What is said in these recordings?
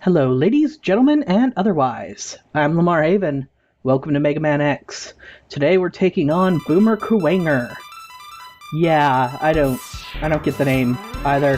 Hello, ladies, gentlemen, and otherwise. I'm Lamar Haven. Welcome to Megaman X. Today we're taking on Boomer Kuwanger. Yeah, I don't get the name either.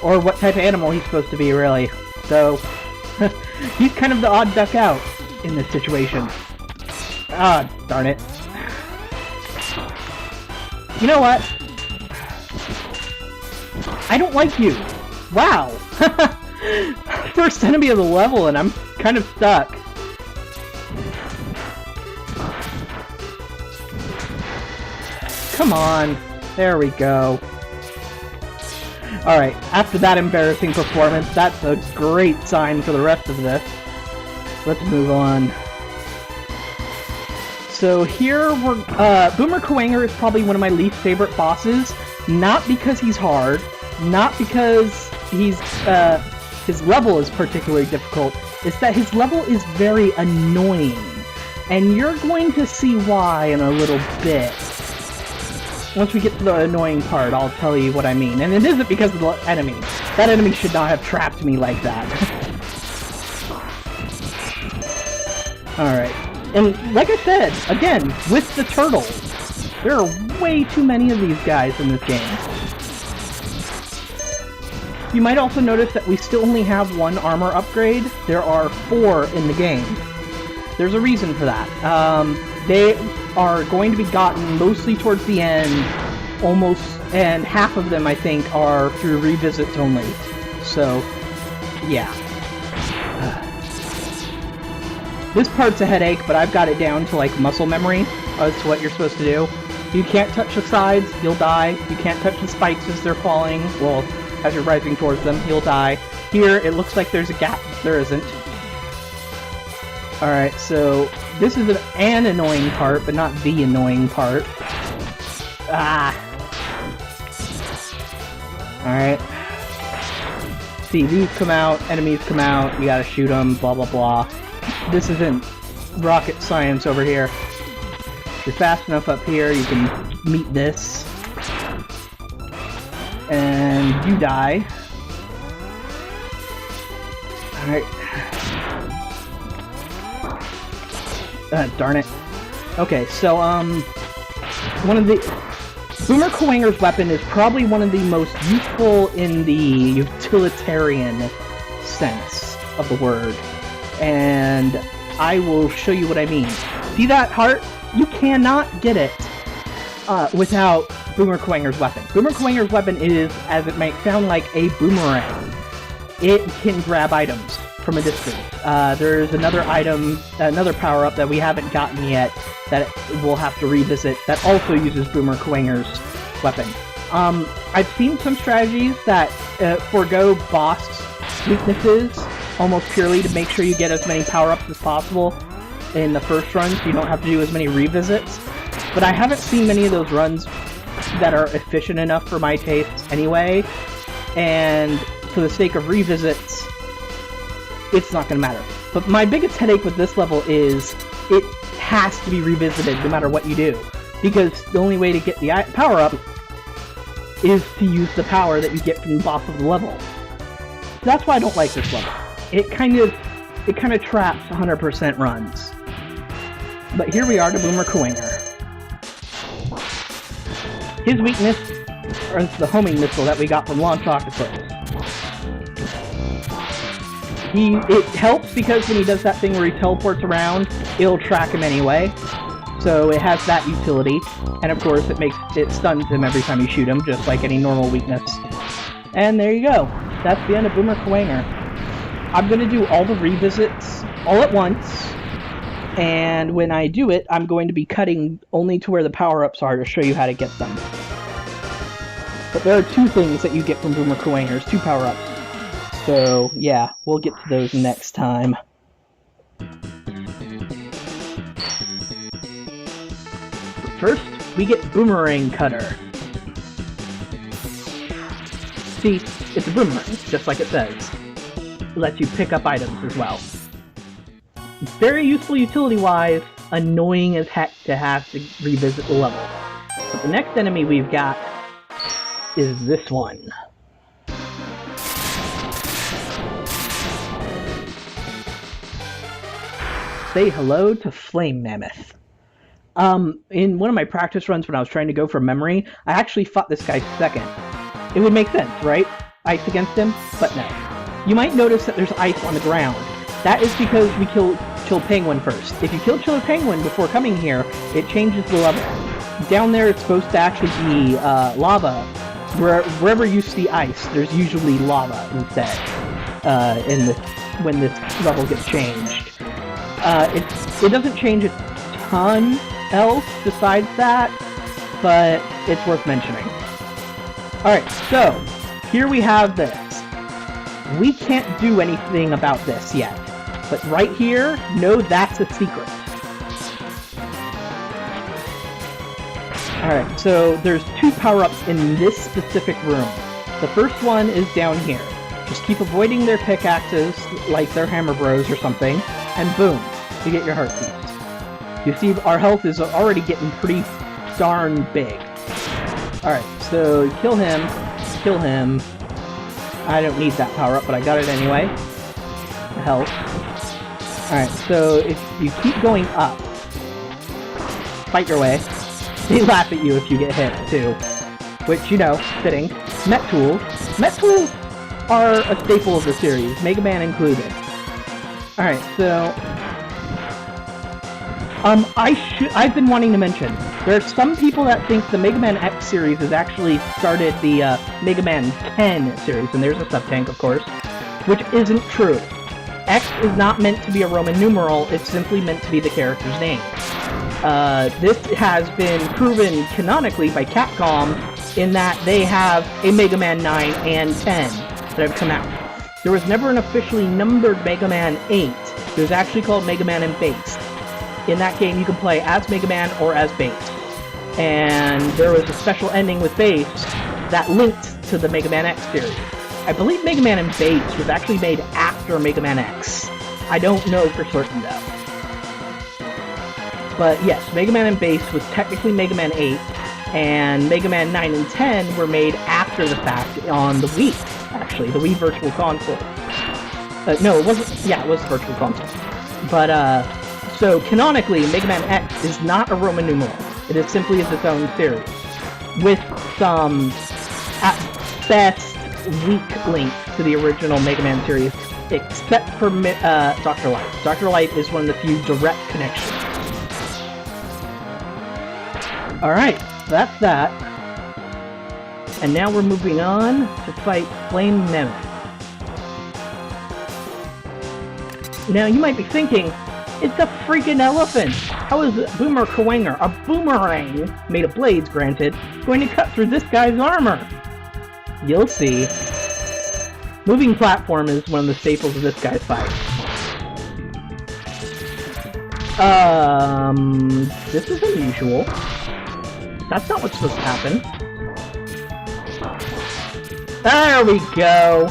Or what type of animal he's supposed to be, really. So, he's kind of the odd duck out in this situation. Ah, darn it. You know what? I don't like you. Wow. First enemy of the level and I'm kind of stuck. Come on. There we go. Alright, after that embarrassing performance, that's a great sign for the rest of this. Let's move on. So here we're, Boomer Kuwanger is probably one of my least favorite bosses. Not because he's hard, not because he's, his level is particularly difficult. It's that his level is very annoying. And you're going to see why in a little bit. Once we get to the annoying part, I'll tell you what I mean. And it isn't because of the enemy. That enemy should not have trapped me like that. Alright. And like I said, again, with the turtles, there are way too many of these guys in this game. You might also notice that we still only have one armor upgrade. There are 4 in the game. There's a reason for that. They are going to be gotten mostly towards the end, and half of them, I think, are through revisits only. So, yeah. This part's a headache, but I've got it down to, like, muscle memory as to what you're supposed to do. You can't touch the sides, you'll die. You can't touch the spikes as they're falling. Well, as you're rising towards them, you'll die. Here, it looks like there's a gap, but there isn't. Alright, so this is an annoying part, but not the annoying part. Ah! Alright. See, these come out, enemies come out, you gotta shoot them, blah blah blah. This isn't rocket science over here. If you're fast enough up here, you can meet this. And you die. Alright. Darn it. Okay, so, one of the... Boomer Kuwanger's weapon is probably one of the most useful in the utilitarian sense of the word. And I will show you what I mean. See that heart? You cannot get it without Boomer Kuwanger's weapon. Boomer Kuwanger's weapon is, as it might sound like, a boomerang. It can grab items from a distance. There's another item, another power-up that we haven't gotten yet that we'll have to revisit that also uses Boomer Kuwanger's weapon. I've seen some strategies that forego boss weaknesses almost purely to make sure you get as many power-ups as possible in the first run so you don't have to do as many revisits. But I haven't seen many of those runs that are efficient enough for my taste anyway, and for the sake of revisits, it's not going to matter. But my biggest headache with this level is it has to be revisited no matter what you do, because the only way to get the power-up is to use the power that you get from the boss of the level. So that's why I don't like this level. It kind of traps 100% runs. But here we are to Boomer Kuwanger. His weakness is the homing missile that we got from Launch Octopus. It helps because when he does that thing where he teleports around, it'll track him anyway. So it has that utility. And of course it stuns him every time you shoot him, just like any normal weakness. And there you go. That's the end of Boomer Kuwanger. I'm going to do all the revisits all at once. And when I do it, I'm going to be cutting only to where the power-ups are to show you how to get them. But there are 2 things that you get from Boomer Kuwanger's, 2 power-ups. So, yeah, we'll get to those next time. First, we get Boomerang Cutter. See, it's a boomerang, just like it says. It lets you pick up items as well. Very useful utility-wise, annoying as heck to have to revisit the level. But the next enemy we've got is this one. say hello to Flame Mammoth. In one of my practice runs when I was trying to go from memory, I actually fought this guy second. It would make sense, right? Ice against him? But no. You might notice that there's ice on the ground. That is because we killed Chill Penguin first. If you kill Chill Penguin before coming here, it changes the level. Down there it's supposed to actually be lava. Wherever you see ice, there's usually lava instead when this level gets changed. It doesn't change a ton else besides that, but it's worth mentioning. Alright, so here we have this. We can't do anything about this yet, but right here, know that's a secret. Alright, so there's 2 power-ups in this specific room. The first one is down here. Just keep avoiding their pickaxes, like they're Hammer Bros or something, and boom, you get your heartbeat. You see, our health is already getting pretty darn big. Alright, so kill him. I don't need that power-up, but I got it anyway. Health. Alright, so if you keep going up, fight your way. They laugh at you if you get hit, too. Which, you know, fitting. Met Tools. Met Tools are a staple of the series, Mega Man included. Alright, so... I've been wanting to mention, there are some people that think the Mega Man X series has actually started the Mega Man 10 series, and there's a sub-tank, of course, which isn't true. X is not meant to be a Roman numeral, it's simply meant to be the character's name. This has been proven canonically by Capcom in that they have a Mega Man 9 and 10 that have come out. There was never an officially numbered Mega Man 8. It was actually called Mega Man and Base. In that game, you can play as Mega Man or as Base. And there was a special ending with Base that linked to the Mega Man X series. I believe Mega Man and Base was actually made after Mega Man X. I don't know for certain, though. But yes, Mega Man and Base was technically Mega Man 8, and Mega Man 9 and 10 were made after the fact on the Wii, actually, the Wii Virtual Console. No, it wasn't, yeah, it was the Virtual Console. But, so, canonically, Mega Man X is not a Roman numeral. It is simply its own series. With some, at best, weak links to the original Mega Man series, except for Dr. Light. Dr. Light is one of the few direct connections. Alright, that's that. And now we're moving on to fight Flame Mammoth. Now, you might be thinking, it's a freaking elephant! How is Boomer Kawanger, a boomerang, made of blades granted, going to cut through this guy's armor? You'll see. Moving platform is one of the staples of this guy's fight. This is unusual. That's not what's supposed to happen. There we go!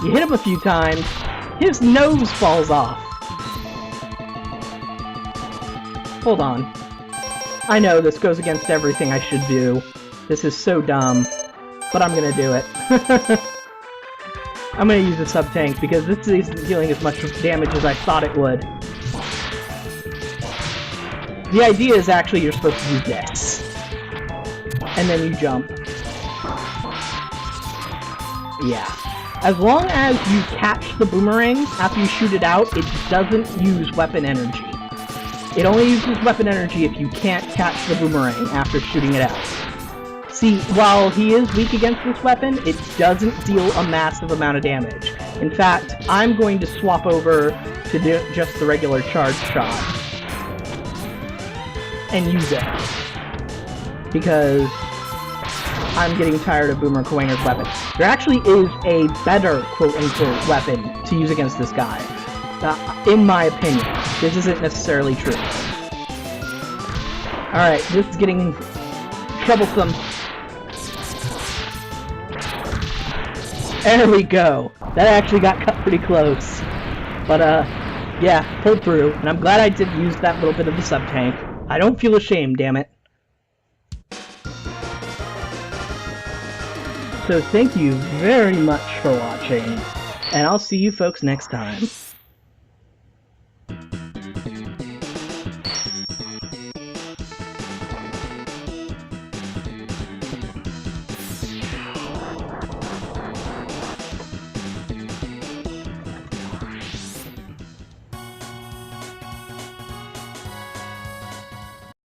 You hit him a few times, his nose falls off. Hold on. I know this goes against everything I should do. This is so dumb. But I'm gonna do it. I'm gonna use the sub-tank because this isn't dealing as much damage as I thought it would. The idea is actually you're supposed to do this. And then you jump. Yeah. As long as you catch the boomerang after you shoot it out, it doesn't use weapon energy. It only uses weapon energy if you can't catch the boomerang after shooting it out. See, while he is weak against this weapon, it doesn't deal a massive amount of damage. In fact, I'm going to swap over to just the regular charge shot. And use it. Because I'm getting tired of Boomer Kawanger's weapon. There actually is a better quote-unquote weapon to use against this guy. In my opinion. This isn't necessarily true. Alright, this is getting troublesome. There we go. That actually got cut pretty close. But, yeah, pulled through. And I'm glad I did use that little bit of the sub-tank. I don't feel ashamed, damn it. So thank you very much for watching. And I'll see you folks next time.